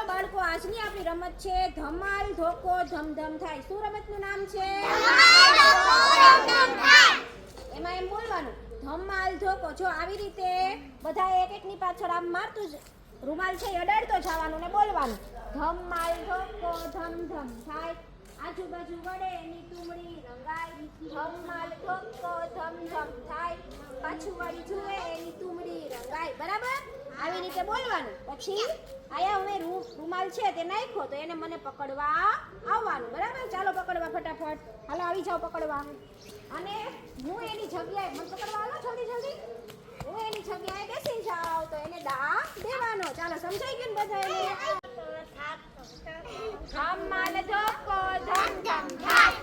બાળકો, આજની આપણી રમત છે ધમાલ ધોકો ધમધમ થાય. શું રમતનું નામ છે? એમાં એમ બોલવાનું ધમાલ ધોકો. જો આવી રીતે બધા એક એકની પાછળ આમ મારતું જ રૂમાલ છે અડાડતો જવાનું ને બોલવાનું ધમાલ ધોકો ધમધમ થાય. આજુબાજુ વડે એની તુમડી રંગાય. ધમાલ ધોકો ધમધમ થાય. પાછું વાળી જુએ એની તુમડી રંગાય. બરાબર? આવી રીતે બોલવાનું. પછી આયા હવે રૂમાલ છે તે નાખ્યો તો એને મને પકડવા આવવાનું. બરાબર? ચાલો પકડવા ફટાફટ. હાલો આવી જાઓ પકડવા. અને હું એની જગ્યાએ મને પકડવા હાલો જલ્દી જલ્દી. હું એની જગ્યાએ બેસી જાઉં તો એને દા દેવાનો. ચાલો સમજાઈ ગયું ને બધાને? ધમાલ ધોકો ધમધમ થાય.